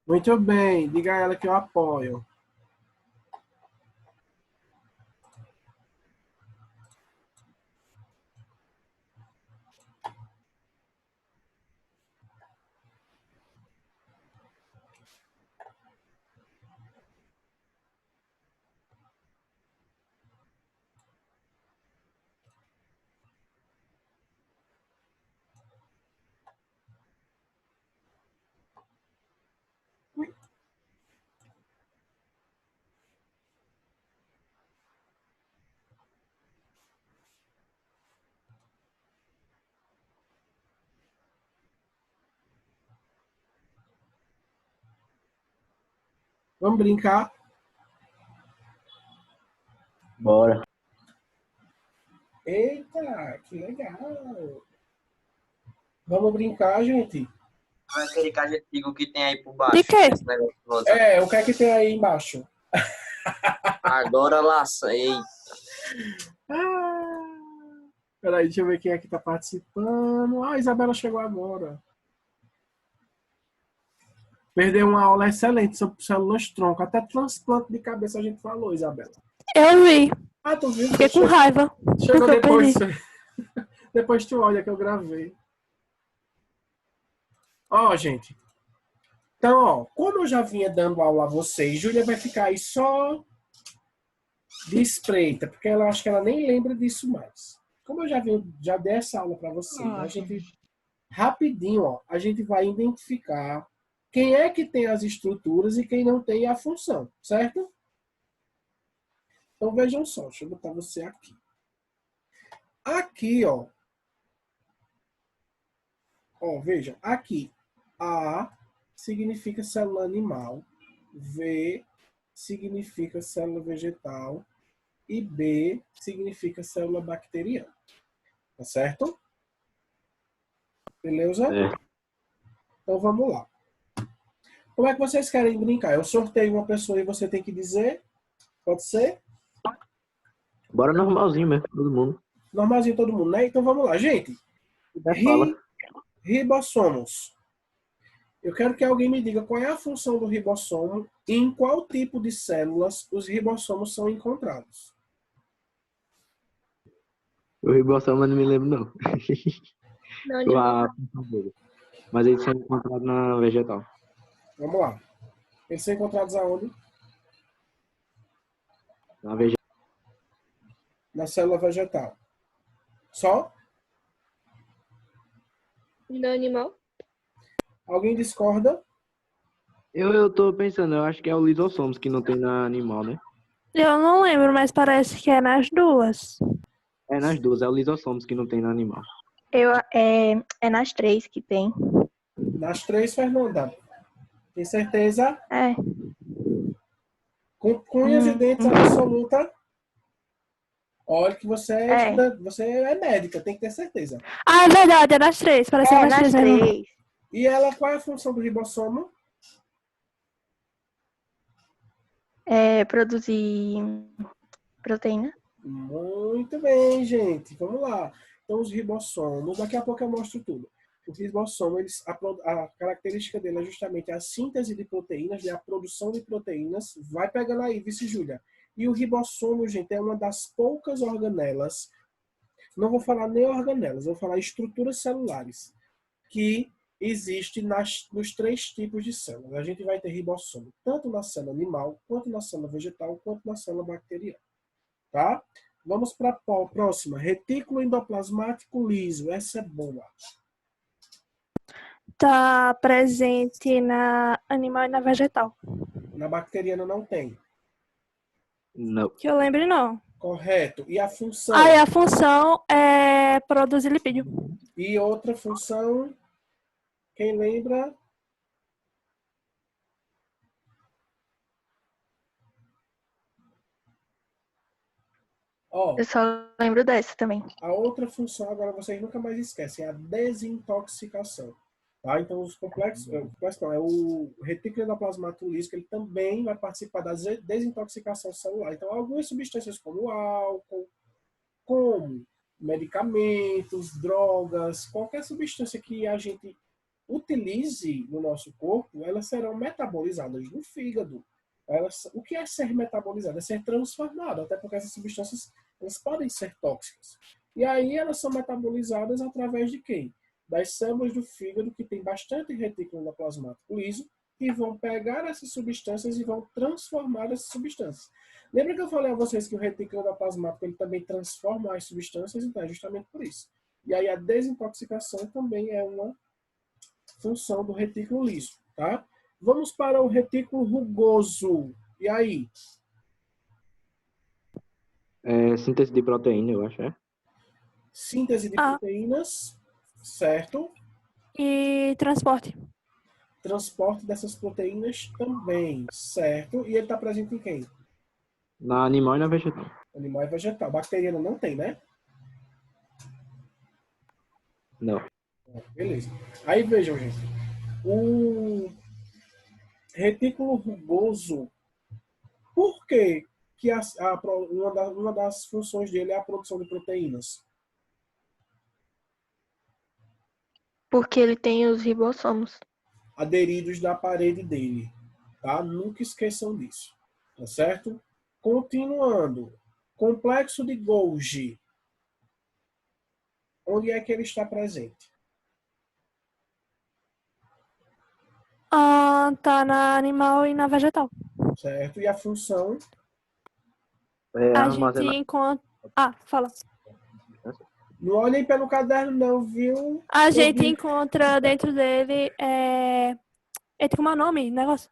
Muito bem, diga a ela que eu apoio. Vamos brincar? Bora. Eita, que legal. Vamos brincar, gente? Não é aquele card antigo que tem aí por De baixo, quê? esse negócio rosa. O que é que tem aí embaixo? Agora laça, ei. Ah, peraí, deixa eu ver quem é que tá participando. Ah, a Isabela chegou agora. Perdeu uma aula excelente sobre células-tronco. Até transplante de cabeça a gente falou, Isabela. Eu vi. Ah, tu viu? Fiquei com raiva. Chegou Porque eu depois. perdi. Depois tu olha que eu gravei. Ó, gente. Então, ó, como eu já vinha dando aula a vocês, Júlia vai ficar aí só de espreita, porque ela acho que ela nem lembra disso mais. Como eu já dei essa aula para vocês, a gente rapidinho, ó, a gente vai identificar quem é que tem as estruturas e quem não tem a função, certo? Então vejam só, deixa eu botar você aqui. Aqui, ó, veja, aqui A significa célula animal, V significa célula vegetal e B significa célula bacteriana. Tá certo? Beleza? É. Então vamos lá. Como é que vocês querem brincar? Eu sorteio uma pessoa e você tem que dizer? Pode ser? Bora normalzinho mesmo, todo mundo. Normalzinho todo mundo, né? Então vamos lá, gente. Fala. Ribossomos. Eu quero que alguém me diga qual é a função do ribossomo e em qual tipo de células os ribossomos são encontrados. O ribossomo eu não me lembro, não. Não, animal. Mas eles são encontrados na vegetal. Vamos lá. Eles são encontrados aonde? Na vegetal. Na célula vegetal. Só? No animal. Alguém discorda? Eu tô pensando, eu acho que é o lisossomos que não tem na animal, né? Eu não lembro, mas parece que é nas duas. É nas duas, é o lisossomos que não tem na animal. É nas três que tem. Nas três, Fernanda. Tem certeza? É. Com cunhas e dentes absoluta. Olha que você você é médica, tem que ter certeza. Ah, é verdade, é nas três. Parece que é nas três mesmo. E ela, qual é a função do ribossomo? É produzir proteína. Muito bem, gente. Vamos lá. Então, os ribossomos, daqui a pouco eu mostro tudo. O ribossomo, a característica dele é justamente a síntese de proteínas, né? A produção de proteínas. Vai pegando aí, vice Júlia. E o ribossomo, gente, é uma das poucas organelas, não vou falar nem organelas, vou falar estruturas celulares, que existe nos três tipos de células. A gente vai ter ribossomo tanto na célula animal, quanto na célula vegetal, quanto na célula bacteriana. Tá? Vamos para a próxima. Retículo endoplasmático liso. Essa é boa. Tá presente na animal e na vegetal. Na bacteriana não tem. Não. Que eu lembre, não. Correto. E a função? Ah, e a função é produzir lipídio. E outra função, quem lembra? Eu só lembro dessa também. A outra função, agora vocês nunca mais esquecem, é a desintoxicação. Tá? Então, os complexos, é o retículo endoplasmático liso, que ele também vai participar da desintoxicação celular. Então, algumas substâncias como álcool, como medicamentos, drogas, qualquer substância que a gente utilize no nosso corpo, elas serão metabolizadas no fígado. O que é ser metabolizado? É ser transformado, até porque essas substâncias elas podem ser tóxicas. E aí elas são metabolizadas através de quem? Das células do fígado, que tem bastante retículo endoplasmático liso, que vão pegar essas substâncias e vão transformar essas substâncias. Lembra que eu falei a vocês que o retículo endoplasmático ele também transforma as substâncias? Então é justamente por isso. E aí a desintoxicação também é uma função do retículo liso, tá? Vamos para o retículo rugoso. E aí? Síntese de proteína, eu acho, é? Síntese de proteínas, certo? E transporte. Transporte dessas proteínas também, certo? E ele está presente em quem? Na animal e na vegetal. Animal e vegetal. Bacteriano não tem, né? Não. Beleza. Aí vejam, gente. O retículo rugoso, por que uma das funções dele é a produção de proteínas? Porque ele tem os ribossomos. Aderidos na parede dele, tá? Nunca esqueçam disso, tá certo? Continuando. Complexo de Golgi. Onde é que ele está presente? Tá na animal e na vegetal. Certo? E a função? A gente encontra... fala. Não olhem pelo caderno não, viu? A gente encontra dentro dele... Eita, como é o nome? Negócio.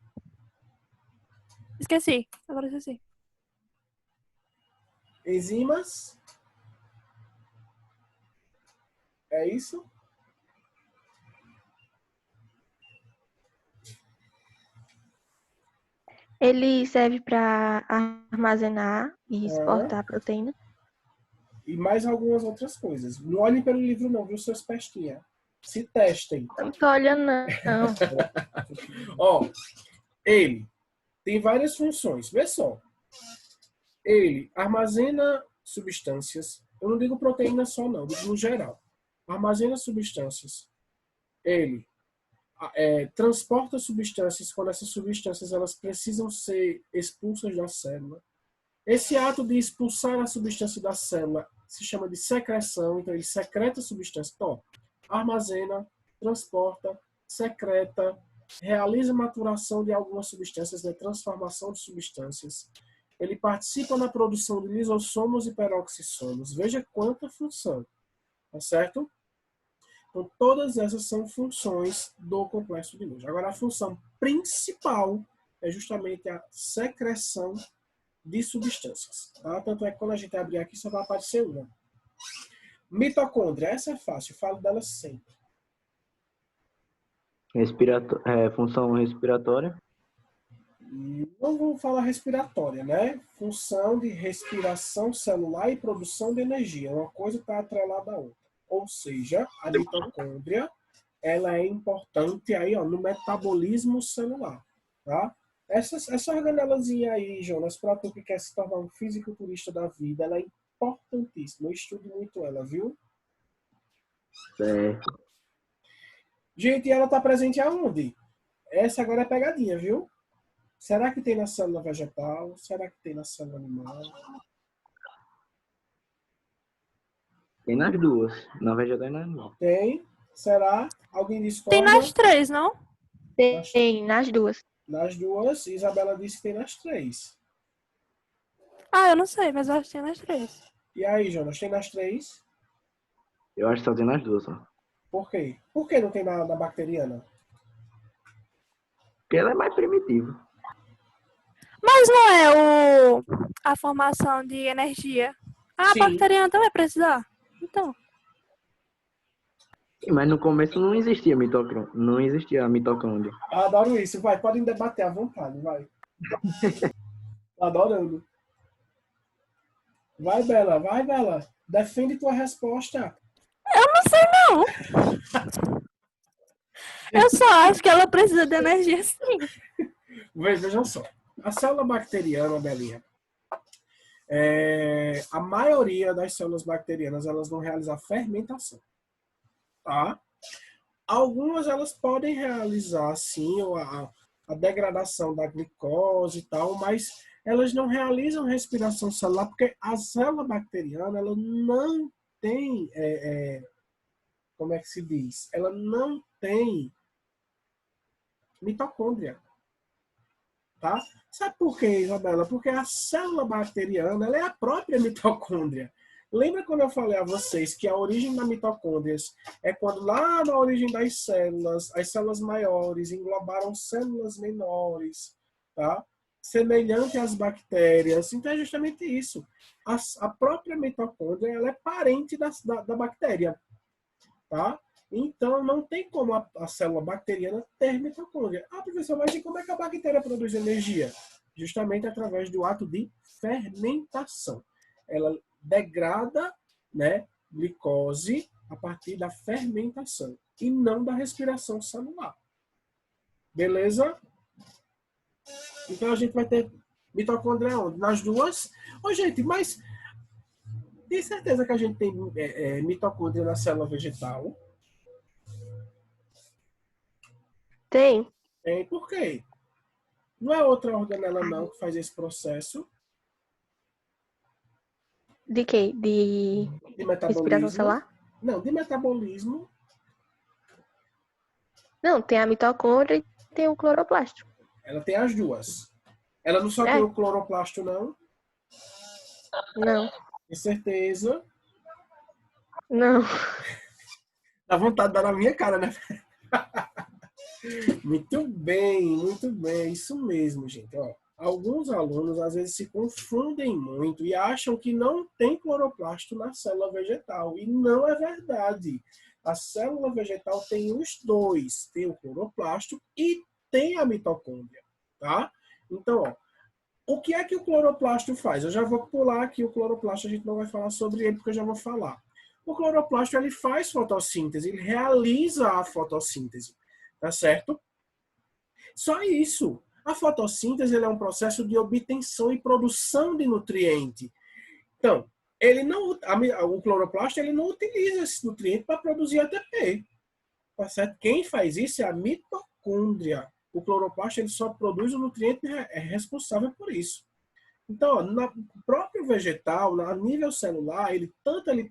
Esqueci. Agora esqueci. Enzimas? É isso? Ele serve para armazenar e exportar a proteína. E mais algumas outras coisas. Não olhem pelo livro não, viu, seus pestinha? Se testem. Eu não tô olhando, não. Ó, ele tem várias funções. Vê só. Ele armazena substâncias. Eu não digo proteína só não, digo no geral. Armazena substâncias. Ele transporta substâncias quando essas substâncias elas precisam ser expulsas da célula. Esse ato de expulsar a substância da célula se chama de secreção. Então, ele secreta a substância. Então, armazena, transporta, secreta, realiza maturação de algumas substâncias, né? Transformação de substâncias. Ele participa na produção de lisossomos e peroxissomos. Veja quanta função. Tá certo? Então, todas essas são funções do complexo de Golgi. Agora, a função principal é justamente a secreção de substâncias. Tá? Tanto é que quando a gente abrir aqui, só vai aparecer uma. Mitocôndria, essa é fácil, eu falo dela sempre. Função respiratória. Não vou falar respiratória, né? Função de respiração celular e produção de energia. Uma coisa está atrelada à outra. Ou seja, a mitocôndria ela é importante aí, ó, no metabolismo celular. Tá? Essa organelazinha aí, Jonas, para tu que quer se tornar um fisiculturista da vida, ela é importantíssima. Eu estudo muito ela, viu? Certo. Gente, ela está presente aonde? Essa agora é pegadinha, viu? Será que tem na célula vegetal? Será que tem na célula animal? Tem nas duas. Na vegetal e na animal. Tem? Será? Alguém discorda? Tem nas 3, não? Tem nas duas. Nas duas. Isabela disse que tem nas 3. Eu não sei, mas eu acho que tem nas 3. E aí, Jonas, tem nas 3? Eu acho que só tem nas duas, ó. Por quê? Por que não tem na bacteriana? Porque ela é mais primitiva. Mas não é a formação de energia. A Sim. bacteriana também precisa. Então. Mas no começo não existia mitocôndria. Não existia a mitocôndria. Adoro isso. Vai, podem debater à vontade, vai. Adorando. Vai, Bela. Defende tua resposta. Eu não sei, não. Eu só acho que ela precisa de energia, sim. Vejam só. A célula bacteriana, Belinha, a maioria das células bacterianas elas vão realizar fermentação. Tá? Algumas elas podem realizar, sim, a degradação da glicose e tal, mas elas não realizam respiração celular porque a célula bacteriana ela não tem, como é que se diz? Ela não tem mitocôndria, tá? Sabe por quê, Isabela? Porque a célula bacteriana ela é a própria mitocôndria. Lembra quando eu falei a vocês que a origem da mitocôndria é quando lá na origem das células, as células maiores englobaram células menores, tá? Semelhante às bactérias. Então é justamente isso. A própria mitocôndria ela é parente da bactéria, tá? Então não tem como a célula bacteriana ter mitocôndria. Ah, professor, mas e como é que a bactéria produz energia? Justamente através do ato de fermentação. Ela degrada, né, glicose a partir da fermentação e não da respiração celular. Beleza? Então a gente vai ter mitocôndria onde? Nas duas? Ô, gente, mas tem certeza que a gente tem mitocôndria na célula vegetal? Tem. Tem, por quê? Não é outra organela não que faz esse processo De quê? De de respiração metabolismo? celular? Não, de metabolismo. Não, tem a mitocôndria e tem o cloroplasto. Ela tem as duas. Ela não só É. tem o cloroplasto, não? Não. Com certeza. Não. Dá vontade de dar na minha cara, né? Muito bem, isso mesmo, gente. Ó, alguns alunos às vezes se confundem muito e acham que não tem cloroplasto na célula vegetal. E não é verdade. A célula vegetal tem os dois. Tem o cloroplasto e tem a mitocôndria, tá? Então, ó, o que é que o cloroplasto faz? Eu já vou pular aqui o cloroplasto, a gente não vai falar sobre ele porque eu já vou falar. O cloroplasto ele faz fotossíntese, ele realiza a fotossíntese, tá certo? Só isso. A fotossíntese é um processo de obtenção e produção de nutriente. Então, o cloroplasto ele não utiliza esse nutriente para produzir ATP. Tá certo? Quem faz isso é a mitocôndria. O cloroplasto ele só produz o nutriente responsável por isso. Então, no próprio vegetal, a nível celular, ele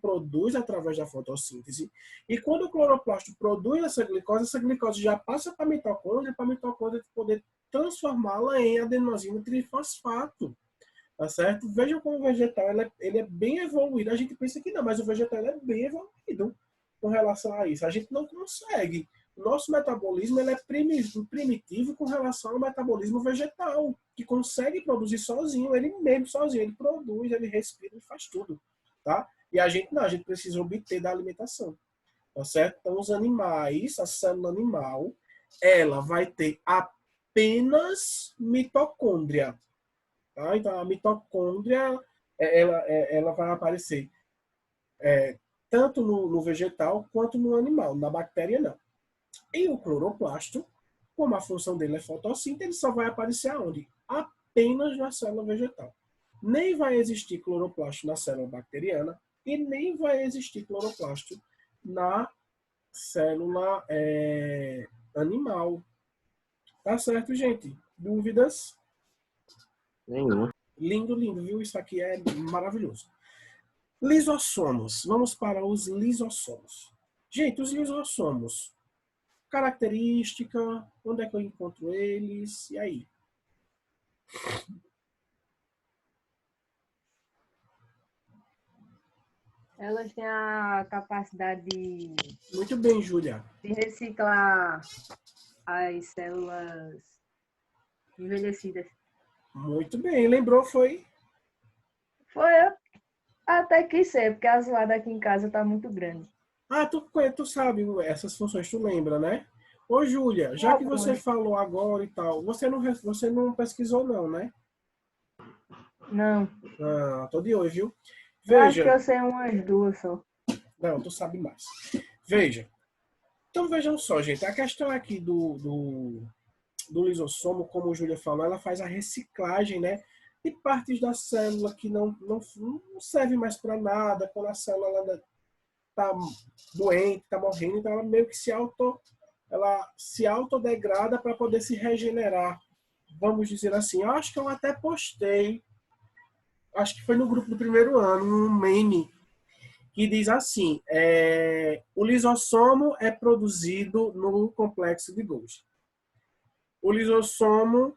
produz através da fotossíntese. E quando o cloroplasto produz essa glicose já passa para a mitocôndria poder transformá-la em adenosina trifosfato. Tá certo? Vejam como o vegetal ele é bem evoluído. A gente pensa que não, mas o vegetal ele é bem evoluído com relação a isso. A gente não consegue. O nosso metabolismo ele é primitivo com relação ao metabolismo vegetal, que consegue produzir sozinho, ele mesmo sozinho, ele produz, ele respira, ele faz tudo, tá? E a gente não, a gente precisa obter da alimentação, tá certo? Então os animais, a célula animal, ela vai ter apenas mitocôndria, tá? Então a mitocôndria, ela vai aparecer tanto no vegetal quanto no animal, na bactéria não. E o cloroplasto, como a função dele é fotossíntese, ele só vai aparecer aonde? Apenas na célula vegetal. Nem vai existir cloroplasto na célula bacteriana e nem vai existir cloroplasto na célula animal. Tá certo, gente? Dúvidas? Nenhuma. Lindo, viu? Isso aqui é maravilhoso. Lisossomos. Vamos para os lisossomos. Gente, os lisossomos. Característica, onde é que eu encontro eles, e aí? Elas têm a capacidade Muito bem, Júlia. de reciclar as células envelhecidas. Muito bem, lembrou, foi? Foi eu até que sei, porque a zoada aqui em casa tá muito grande. Ah, tu sabe essas funções, tu lembra, né? Ô, Júlia, já que você falou agora e tal, você não pesquisou não, né? Não. Ah, tô de olho, viu? Eu acho que Veja. eu sei umas duas só. Não, tu sabe mais. Veja. Então, vejam só, gente. A questão aqui do lisossomo, como o Júlia falou, ela faz a reciclagem, né? De partes da célula que não serve mais para nada, quando a célula tá doente, tá morrendo, então ela meio que ela se autodegrada para poder se regenerar. Vamos dizer assim. Eu acho que eu até postei, acho que foi no grupo do primeiro ano, um meme que diz assim, o lisossomo é produzido no complexo de Golgi. O lisossomo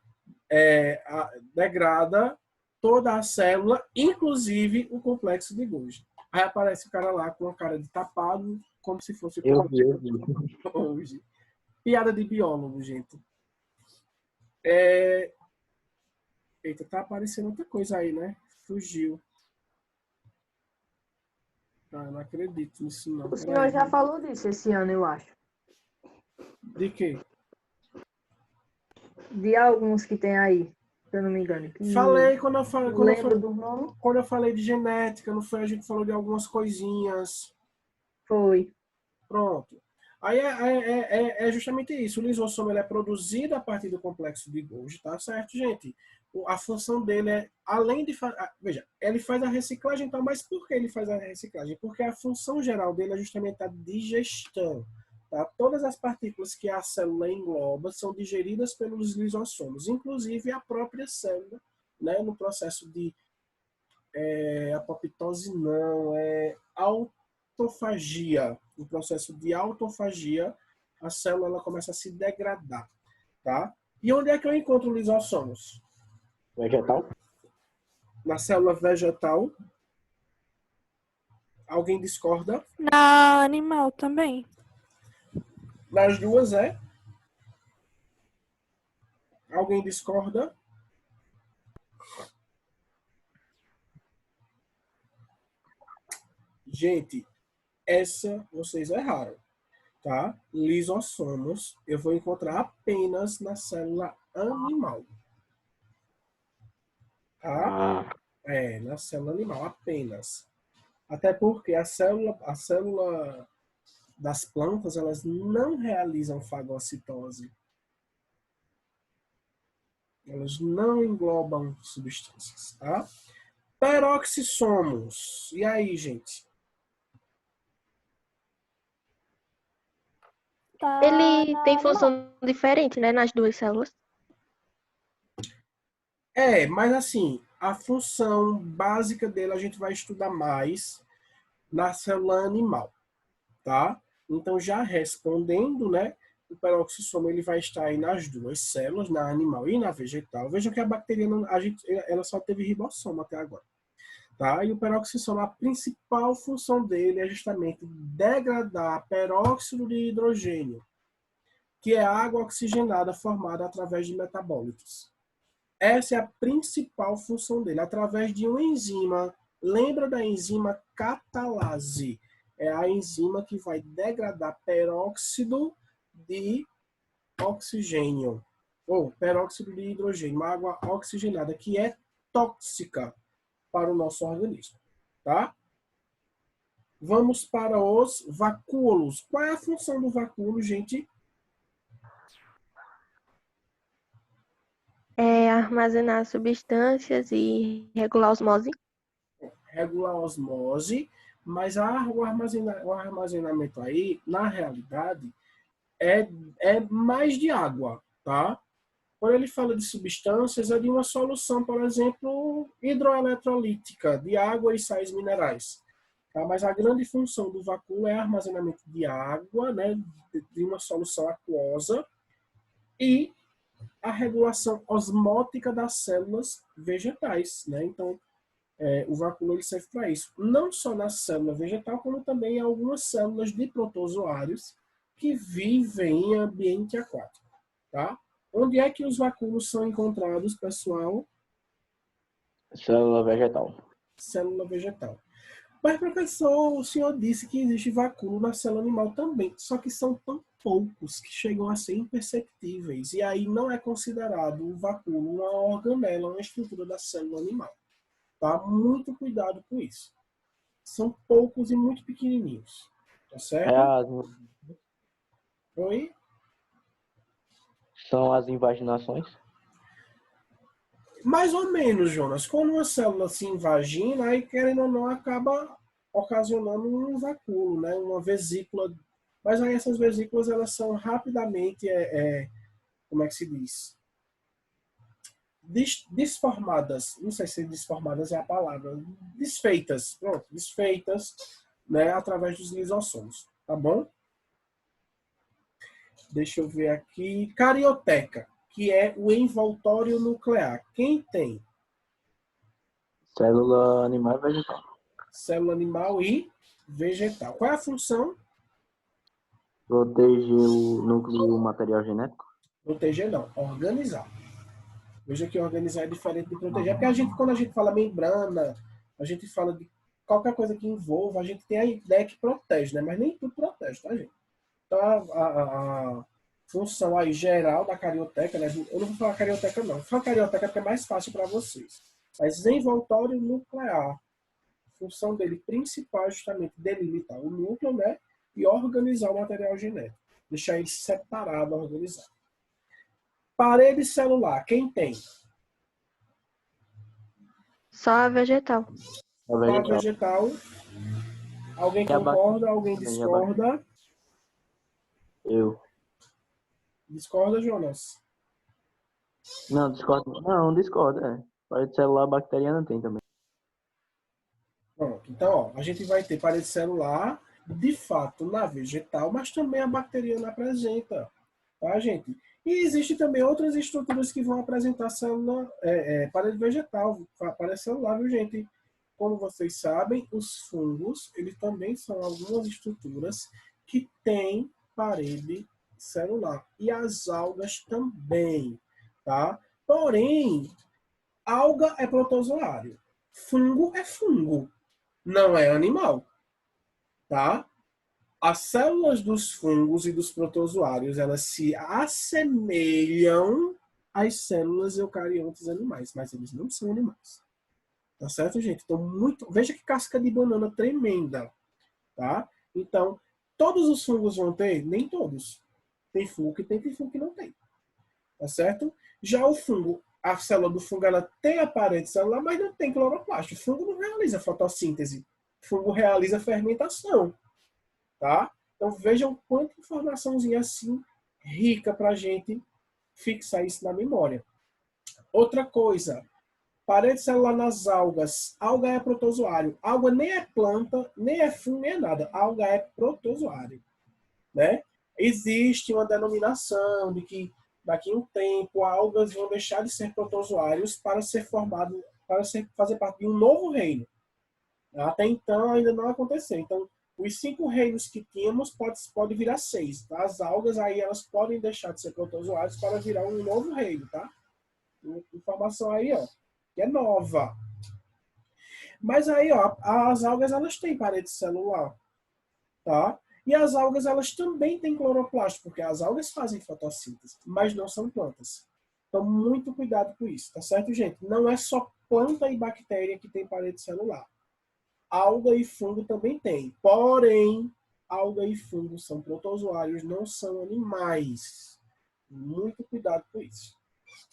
degrada toda a célula, inclusive o complexo de Golgi. Aí aparece o cara lá com a cara de tapado, como se fosse o Eu vi. Golgi. Piada de biólogo, gente. Eita, tá aparecendo outra coisa aí, né? Fugiu. Ah, não acredito nisso, não. O senhor já falou disso esse ano, eu acho. De quê? De alguns que tem aí, se eu não me engano. Falei quando eu falei, Não lembro do nome. quando eu falei de genética, não foi? A gente falou de algumas coisinhas. Foi. Pronto. Aí é justamente isso. O lisossomo ele é produzido a partir do complexo de Golgi, tá certo, gente? A função dele é, além de fazer... Veja, ele faz a reciclagem, então, mas por que ele faz a reciclagem? Porque a função geral dele é justamente a digestão. Tá? Todas as partículas que a célula engloba são digeridas pelos lisossomos, inclusive a própria célula, né, no processo de apoptose não, autofagia. No processo de autofagia, a célula ela começa a se degradar. Tá? E onde é que eu encontro lisossomos? Vegetal? Na célula vegetal. Alguém discorda? Na animal também. Nas duas Alguém discorda? Gente, essa vocês erraram, tá? Lisossomos eu vou encontrar apenas na célula animal. Tá? Ah, Na célula animal, apenas. Até porque a célula das plantas, elas não realizam fagocitose. Elas não englobam substâncias, tá? Peroxissomos. E aí, gente? Tá Ele na tem animal. função diferente, né, nas duas células. Mas assim, a função básica dele a gente vai estudar mais na célula animal, tá? Então, já respondendo, né? O peroxissomo ele vai estar aí nas duas células, na animal e na vegetal. Vejam que a bacteriana, ela só teve ribossomo até agora. Tá? E o peroxissomo, a principal função dele é justamente degradar peróxido de hidrogênio, que é água oxigenada formada através de metabólitos. Essa é a principal função dele, através de uma enzima. Lembra da enzima catalase? É a enzima que vai degradar peróxido de oxigênio, ou peróxido de hidrogênio, uma água oxigenada, que é tóxica para o nosso organismo. Tá? Vamos para os vacúolos. Qual é a função do vacúolo, gente? É armazenar substâncias e regular a osmose. Regular a osmose, mas o armazenamento aí, na realidade, é mais de água, tá? Quando ele fala de substâncias, é de uma solução, por exemplo, hidroeletrolítica, de água e sais minerais. Tá? Mas a grande função do vacúolo é armazenamento de água, né, de uma solução aquosa, e a regulação osmótica das células vegetais. Né? Então, o vacúolo ele serve para isso. Não só na célula vegetal, como também em algumas células de protozoários que vivem em ambiente aquático. Tá? Onde é que os vacúolos são encontrados, pessoal? célula vegetal. Célula vegetal. Mas, professor, o senhor disse que existe vacúolo na célula animal também, só que são tão poucos que chegam a ser imperceptíveis, e aí não é considerado o vacúolo uma organela, uma estrutura da célula animal. Tá? Muito cuidado com isso. São poucos e muito pequenininhos. Tá certo? Oi? São as invaginações? Mais ou menos, Jonas. Quando uma célula se invagina, aí, querendo ou não, acaba ocasionando um vacúolo, né? Uma vesícula. Mas aí essas vesículas elas são rapidamente, como é que se diz? Desformadas. Não sei se desformadas é a palavra. Desfeitas. Pronto, desfeitas, né? Através dos lisossomos. Tá bom? Deixa eu ver aqui. Carioteca, que é o envoltório nuclear. Quem tem? Célula animal e vegetal. Célula animal e vegetal. Qual é a função? Proteger o núcleo material genético. Proteger não, organizar. Veja que organizar é diferente de proteger. Porque quando a gente fala membrana, a gente fala de qualquer coisa que envolva, a gente tem a ideia que protege, né? Mas nem tudo protege, tá, gente? Então, a função aí geral da carioteca, né? Eu não vou falar carioteca, não. Vou falar carioteca porque é mais fácil para vocês. Mas envoltório nuclear. A função dele principal é justamente delimitar o núcleo, né? E organizar o material genético. Deixar ele separado, organizado. Parede celular, quem tem? Só a vegetal. É Só a vegetal. vegetal. Alguém E a concorda, alguém bactéria? discorda? Eu. Discorda, Jonas? Não, discordo. Não, discordo, é. Parede celular bacteriana tem também. Pronto. Então, ó, a gente vai ter parede celular, de fato, na vegetal, mas também a bacteriana apresenta, tá, gente? E existem também outras estruturas que vão apresentar célula, parede vegetal, parede celular, viu, gente? Como vocês sabem, os fungos, eles também são algumas estruturas que têm parede celular. E as algas também, tá? Porém, alga é protozoário. Fungo é fungo, não é animal, tá? As células dos fungos e dos protozoários, elas se assemelham às células eucariontas animais, mas eles não são animais. Tá certo, gente? Então, veja que casca de banana tremenda, tá? Então, todos os fungos vão ter? Nem todos. Tem fungo que tem fungo que não tem. Tá certo? Já o fungo, a célula do fungo, ela tem a parede celular, mas não tem cloroplasto. O fungo não realiza fotossíntese. O fungo realiza fermentação, tá? Então, vejam quanta informaçãozinha assim rica para a gente fixar isso na memória. Outra coisa, parede celular nas algas. Alga é protozoário. Alga nem é planta, nem é fungo, nem é nada. Alga é protozoário, né? Existe uma denominação de que daqui a um tempo algas vão deixar de ser protozoários para ser formado, fazer parte de um novo reino. Até então ainda não aconteceu. Então, os 5 reinos que tínhamos pode virar 6. Tá? As algas aí elas podem deixar de ser protozoários para virar um novo reino, tá? Informação aí, ó, que é nova. Mas aí, ó, as algas elas têm parede celular, tá? E as algas elas também têm cloroplasto, porque as algas fazem fotossíntese, mas não são plantas. Então, muito cuidado com isso, tá certo, gente? Não é só planta e bactéria que tem parede celular. Alga e fungo também tem. Porém, alga e fungo são protozoários, não são animais. Muito cuidado com isso.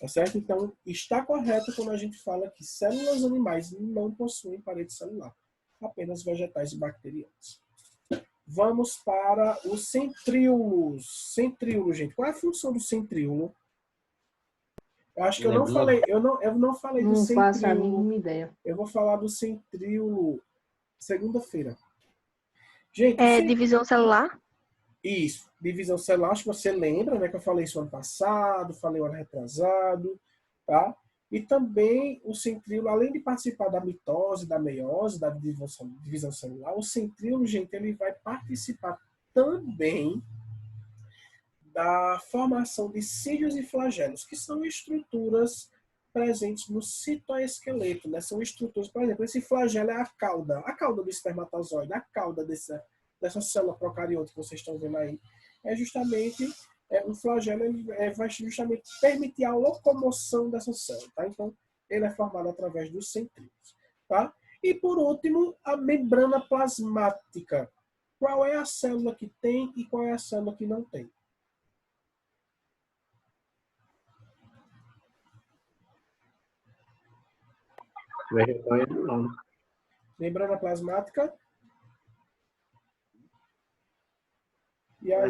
Tá certo? Então, está correto quando a gente fala que células animais não possuem parede celular. Apenas vegetais e bacterianos. Vamos para os centríolos. Centríolo, gente. Qual é a função do centríolo? Eu acho que eu não falei do Não faço a centríolo. mínima ideia. Eu vou falar do centríolo segunda-feira. Gente, Divisão celular? isso, divisão celular, acho que você lembra, né, que eu falei isso ano passado, falei ano retrasado, tá? E também o centríolo, além de participar da mitose, da meiose, da divisão celular, o centríolo, gente, ele vai participar também da formação de cílios e flagelos, que são estruturas presentes no citoesqueleto, né? São estruturas, por exemplo, esse flagelo é a cauda do espermatozoide, a cauda dessa célula procariota que vocês estão vendo aí. É justamente, um flagelo vai justamente permitir a locomoção dessa célula, tá? Então, ele é formado através dos centríolos, tá? E, por último, a membrana plasmática. Qual é a célula que tem e qual é a célula que não tem? Vegetal e animal. Membrana plasmática,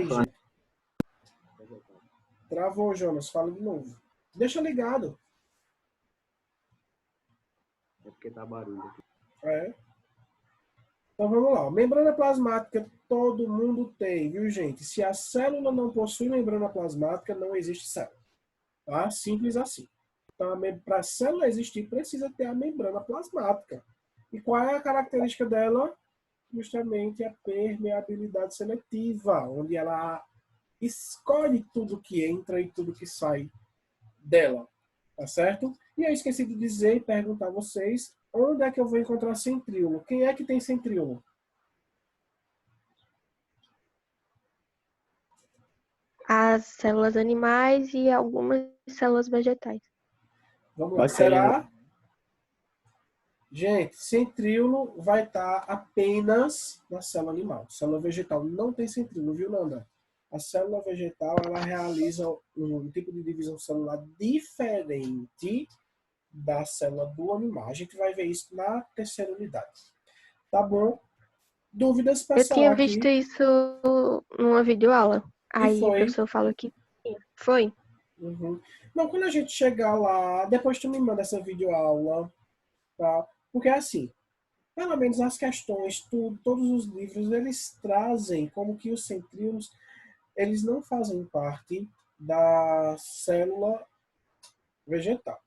aí, gente. Travou, Jonas. Fala de novo. Deixa ligado. É porque tá barulho aqui. É. Então vamos lá. Membrana plasmática todo mundo tem, viu, gente? Se a célula não possui membrana plasmática, não existe célula. Tá? Simples assim. Então, para a célula existir, precisa ter a membrana plasmática. E qual é a característica dela? Justamente a permeabilidade seletiva, onde ela escolhe tudo que entra e tudo que sai dela. Tá certo? E eu esqueci de dizer e perguntar a vocês, onde é que eu vou encontrar centríolo? Quem é que tem centríolo? As células animais e algumas células vegetais. Vamos lá. Bacteriana. Será? Gente, centríolo vai estar apenas na célula animal. Célula vegetal não tem centríolo, viu, Nanda? A célula vegetal, ela realiza um tipo de divisão celular diferente da célula do animal. A gente vai ver isso na terceira unidade. Tá bom? Dúvidas para Eu tinha aqui? visto isso numa videoaula. Aí o foi? professor falou que foi. Uhum. Não, quando a gente chegar lá, depois tu me manda essa videoaula, tá? Porque assim, pelo menos as questões, todos os livros, eles trazem como que os centríolos, eles não fazem parte da célula vegetal.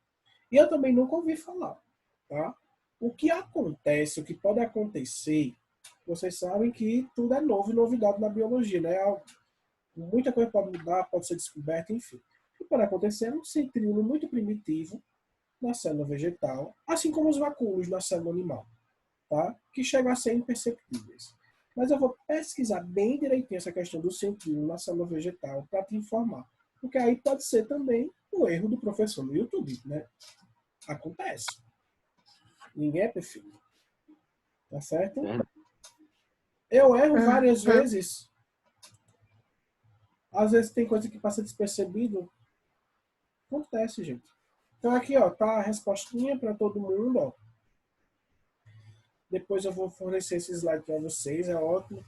E eu também nunca ouvi falar, tá? O que acontece, o que pode acontecer, vocês sabem que tudo é novo e novidade na biologia, né? Muita coisa pode mudar, pode ser descoberta, enfim. O que pode acontecer é um centríolo muito primitivo na célula vegetal, assim como os vacúolos na célula animal, tá? Que chegam a ser imperceptíveis. Mas eu vou pesquisar bem direitinho essa questão do centríolo na célula vegetal para te informar. Porque aí pode ser também o erro do professor no YouTube, né? Acontece. Ninguém é perfeito. Tá certo? Eu erro várias vezes. Às vezes tem coisa que passa despercebido. Acontece, gente. Então aqui, ó, tá a respostinha para todo mundo, ó. Depois eu vou fornecer esse slide para vocês, é ótimo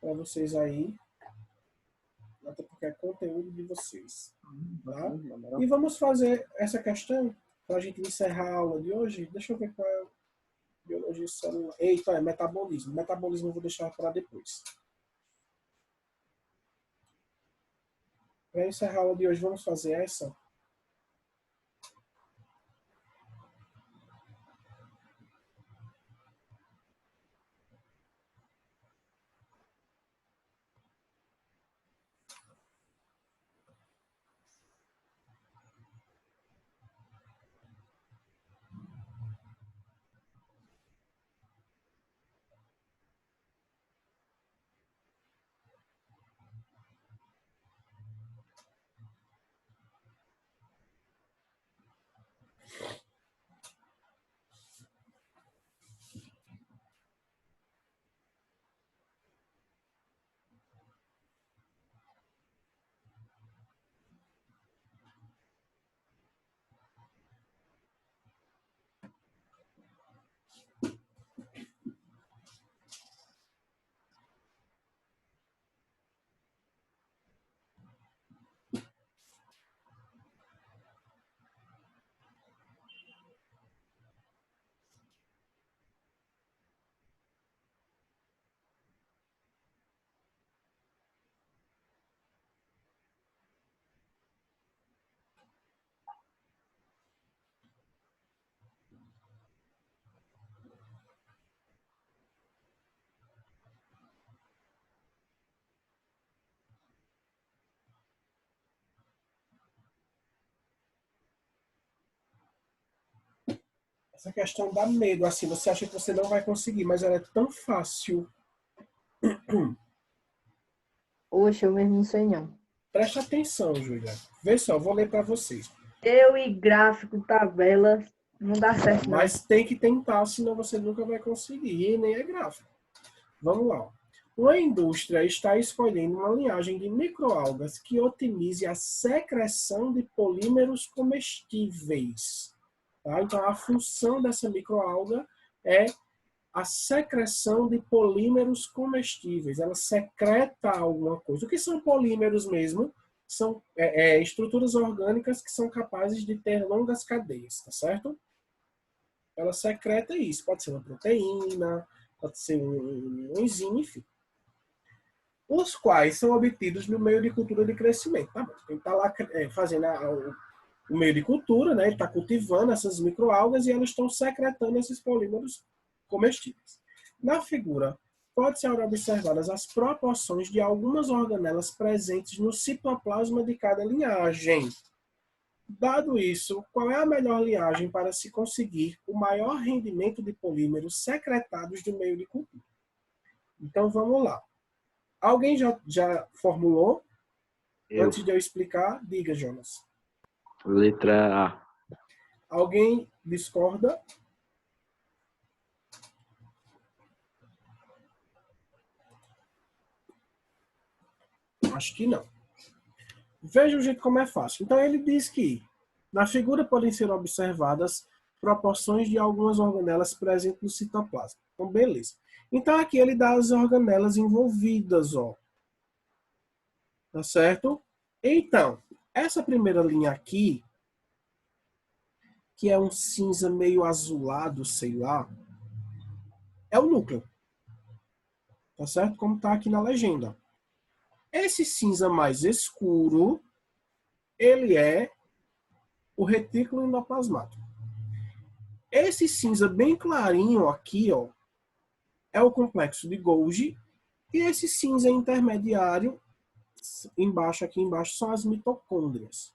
para vocês aí. Até porque é conteúdo de vocês. Tá? E vamos fazer essa questão para a gente encerrar a aula de hoje. Deixa eu ver qual é a biologia celular. Eita, é metabolismo. Metabolismo eu vou deixar para depois. Para encerrar a aula de hoje, vamos fazer essa. Essa questão dá medo, assim, você acha que você não vai conseguir, mas ela é tão fácil. Oxe, eu mesmo não sei não. Preste atenção, Júlia. Vê só, eu vou ler para vocês. Eu e gráfico, tabela, não dá certo não. Mas tem que tentar, senão você nunca vai conseguir. E nem é gráfico. Vamos lá. Uma indústria está escolhendo uma linhagem de microalgas que otimize a secreção de polímeros comestíveis. Tá? Então, a função dessa microalga é a secreção de polímeros comestíveis. Ela secreta alguma coisa. O que são polímeros mesmo? São estruturas orgânicas que são capazes de ter longas cadeias, tá certo? Ela secreta isso. Pode ser uma proteína, pode ser um enzima, enfim. Os quais são obtidos no meio de cultura de crescimento. Tá bom? Ele está lá fazendo o meio de cultura, né? Ele está cultivando essas microalgas e elas estão secretando esses polímeros comestíveis. Na figura, pode ser observadas as proporções de algumas organelas presentes no citoplasma de cada linhagem. Dado isso, qual é a melhor linhagem para se conseguir o maior rendimento de polímeros secretados do meio de cultura? Então, vamos lá. Alguém já formulou? Antes de eu explicar, diga, Jonas. Letra A. Alguém discorda? Acho que não. Veja o jeito como é fácil. Então, ele diz que na figura podem ser observadas proporções de algumas organelas presentes no citoplasma. Então, beleza. Então, aqui ele dá as organelas envolvidas, ó. Tá certo? Então, essa primeira linha aqui, que é um cinza meio azulado, sei lá, é o núcleo. Tá certo? Como tá aqui na legenda. Esse cinza mais escuro, ele é o retículo endoplasmático. Esse cinza bem clarinho aqui, ó, é o complexo de Golgi. E esse cinza intermediário, aqui embaixo, são as mitocôndrias.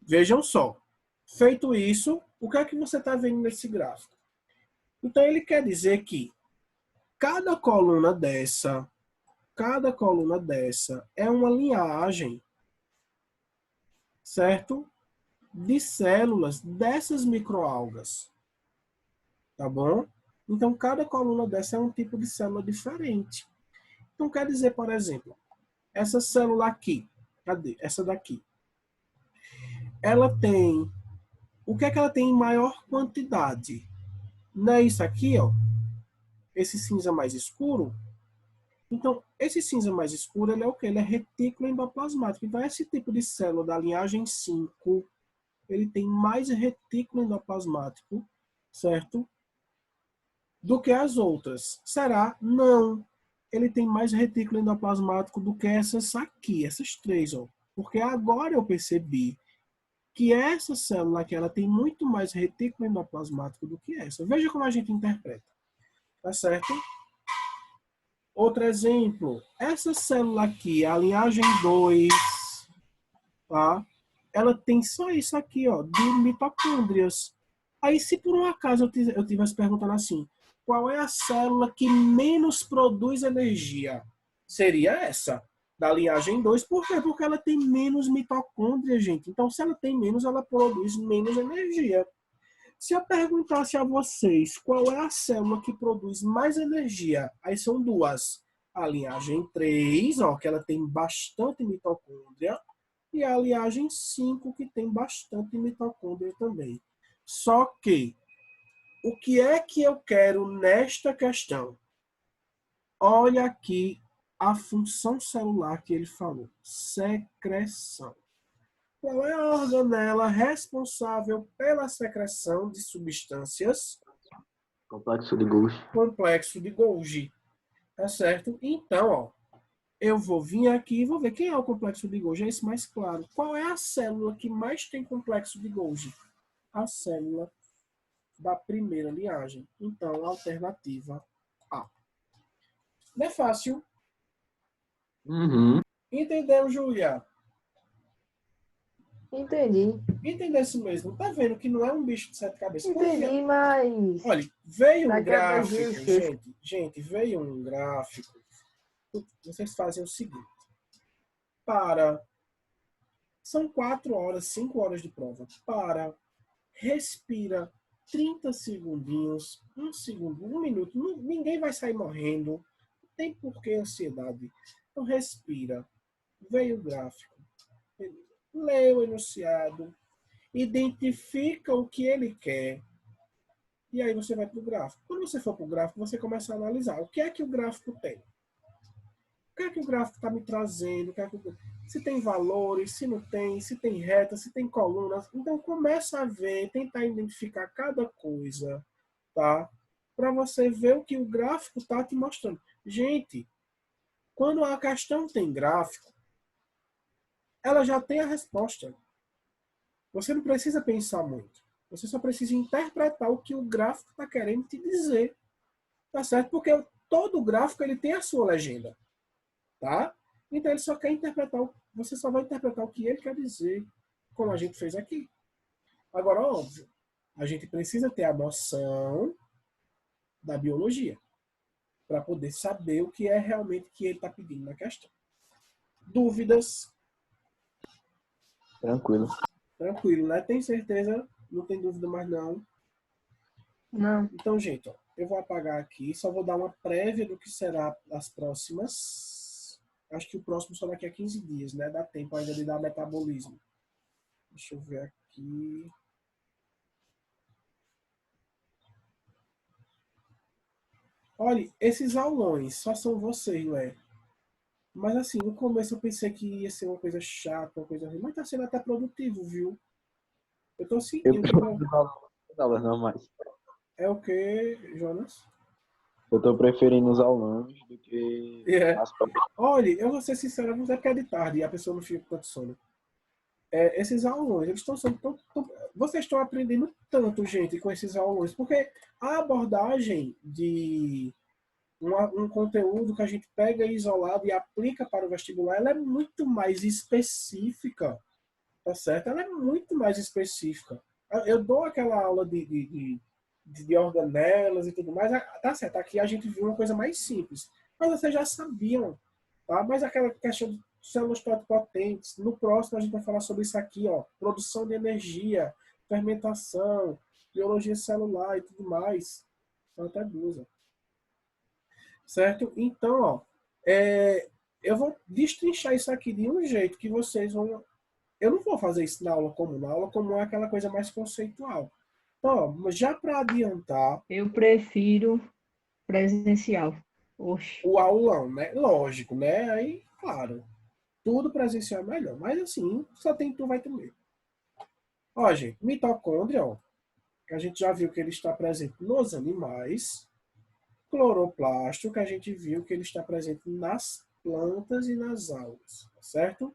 Vejam só. Feito isso, o que é que você está vendo nesse gráfico? Então, ele quer dizer que cada coluna dessa é uma linhagem, certo? De células dessas microalgas. Tá bom? Então, cada coluna dessa é um tipo de célula diferente. Então, quer dizer, por exemplo, essa célula aqui, cadê? Essa daqui. Ela tem... O que é que ela tem em maior quantidade? Não é isso aqui, ó? Esse cinza mais escuro? Então, esse cinza mais escuro, ele é o quê? Ele é retículo endoplasmático. Então, esse tipo de célula da linhagem 5, ele tem mais retículo endoplasmático, certo? Do que as outras. Será? Não. Ele tem mais retículo endoplasmático do que essas aqui, essas três, ó. Porque agora eu percebi que essa célula aqui, ela tem muito mais retículo endoplasmático do que essa. Veja como a gente interpreta. Tá certo? Outro exemplo. Essa célula aqui, a linhagem 2, tá? Ela tem só isso aqui, ó, de mitocôndrias. Aí, se por um acaso eu estivesse perguntando assim, qual é a célula que menos produz energia? Seria essa, da linhagem 2. Por quê? Porque ela tem menos mitocôndrias, gente. Então, se ela tem menos, ela produz menos energia. Se eu perguntasse a vocês qual é a célula que produz mais energia, aí são duas. A linhagem 3, ó, que ela tem bastante mitocôndria, e a linhagem 5, que tem bastante mitocôndria também. Só que, o que é que eu quero nesta questão? Olha aqui a função celular que ele falou. Secreção. Qual é a organela responsável pela secreção de substâncias? Complexo de Golgi. Complexo de Golgi. Tá certo? Então, ó, eu vou vir aqui e vou ver quem é o complexo de Golgi. É esse mais claro. Qual é a célula que mais tem complexo de Golgi? A célula da primeira linhagem. Então, alternativa A. Não é fácil. Uhum. Entendeu, Júlia? Entendi. Entendesse mesmo. Tá vendo que não é um bicho de sete cabeças. Entendi, mas... Olha, veio um Daqui a gráfico, 2006. gente, veio um gráfico. Vocês fazem o seguinte. São 4 horas, 5 horas de prova. Respira 30 segundinhos, 1 segundo, 1 minuto. Ninguém vai sair morrendo. Não tem porquê ansiedade. Então, respira. Veio o gráfico. Lê o enunciado. Identifica o que ele quer. E aí você vai para o gráfico. Quando você for para o gráfico, você começa a analisar o que é que o gráfico tem. O que é que o gráfico está me trazendo? O que é que se tem valores, se não tem, se tem retas, se tem colunas. Então começa a ver, tentar identificar cada coisa, tá? Para você ver o que o gráfico está te mostrando. Gente, quando a questão tem gráfico, ela já tem a resposta. Você não precisa pensar muito. Você só precisa interpretar o que o gráfico está querendo te dizer. Tá certo? Porque todo gráfico ele tem a sua legenda. Tá? Então ele só quer interpretar, você só vai interpretar o que ele quer dizer, como a gente fez aqui. Agora, óbvio, a gente precisa ter a noção da biologia para poder saber o que é realmente que ele está pedindo na questão. Dúvidas? Tranquilo. Tranquilo, né? Tem certeza? Não tem dúvida mais não? Não. Então, gente, ó, eu vou apagar aqui, só vou dar uma prévia do que será as próximas. Acho que o próximo só daqui a 15 dias, né? Dá tempo ainda de dar metabolismo. Deixa eu ver aqui. Olha, esses aulões só são vocês, ué. Mas assim, no começo eu pensei que ia ser uma coisa chata, uma coisa ruim, mas tá sendo até produtivo, viu? Eu tô Eu sentindo. prefiro as aulas normais. É o que, Jonas? Eu tô preferindo os aulões do que É. as provas. Olha, eu vou ser sincero, mas é porque é de tarde e a pessoa não fica com tanto sono. Esses aulões, eles estão sendo vocês estão aprendendo tanto, gente, com esses aulões, porque a abordagem de um conteúdo que a gente pega isolado e aplica para o vestibular, ela é muito mais específica, tá certo? Ela é muito mais específica. Eu dou aquela aula de organelas e tudo mais, tá certo, aqui a gente viu uma coisa mais simples, mas vocês já sabiam, tá? Mas aquela questão de células totipotentes, no próximo a gente vai falar sobre isso aqui, ó, produção de energia, fermentação, biologia celular e tudo mais. São até duas, ó. Certo? Então, ó, eu vou destrinchar isso aqui de um jeito que vocês vão. Eu não vou fazer isso na aula comum. Na aula comum é aquela coisa mais conceitual. Então, ó, já para adiantar. Eu prefiro presencial. Oxe. O aulão, né? Lógico, né? Aí, claro, tudo presencial é melhor. Mas assim, só tem tu vai ter medo. Ó, gente, mitocôndria, ó, que a gente já viu que ele está presente nos animais. Cloroplasto, que a gente viu que ele está presente nas plantas e nas algas, certo?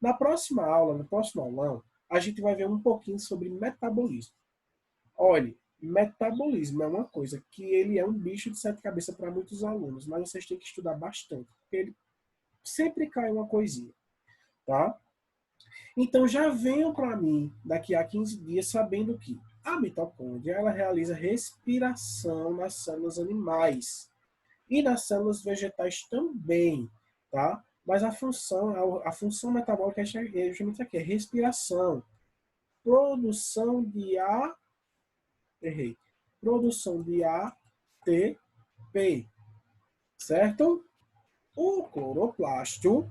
Na próxima aula, no próximo aulão, a gente vai ver um pouquinho sobre metabolismo. Olha, metabolismo é uma coisa que ele é um bicho de sete cabeças para muitos alunos, mas vocês têm que estudar bastante, porque ele sempre cai uma coisinha, tá? Então já venham para mim daqui a 15 dias sabendo que a mitocôndria ela realiza respiração nas células animais e nas células vegetais também, tá? Mas a função metabólica é justamente aqui, é respiração, produção de produção de ATP, certo? O cloroplasto,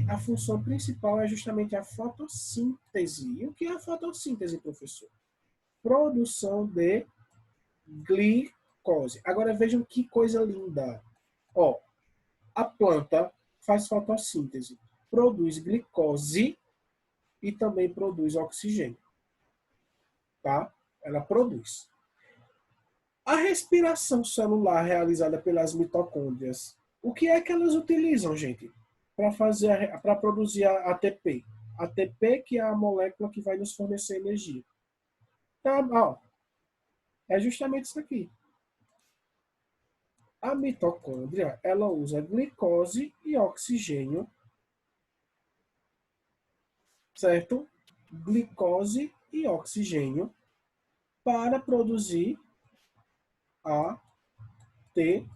a função principal é justamente a fotossíntese. E o que é a fotossíntese, professor? Produção de glicose. Agora vejam que coisa linda. Ó, a planta faz fotossíntese, produz glicose e também produz oxigênio. Tá? Ela produz. A respiração celular realizada pelas mitocôndrias, o que é que elas utilizam, gente? Para produzir a ATP. ATP que é a molécula que vai nos fornecer energia. Tá, ó, é justamente isso aqui. A mitocôndria, ela usa glicose e oxigênio, certo? Glicose e oxigênio para produzir ATP.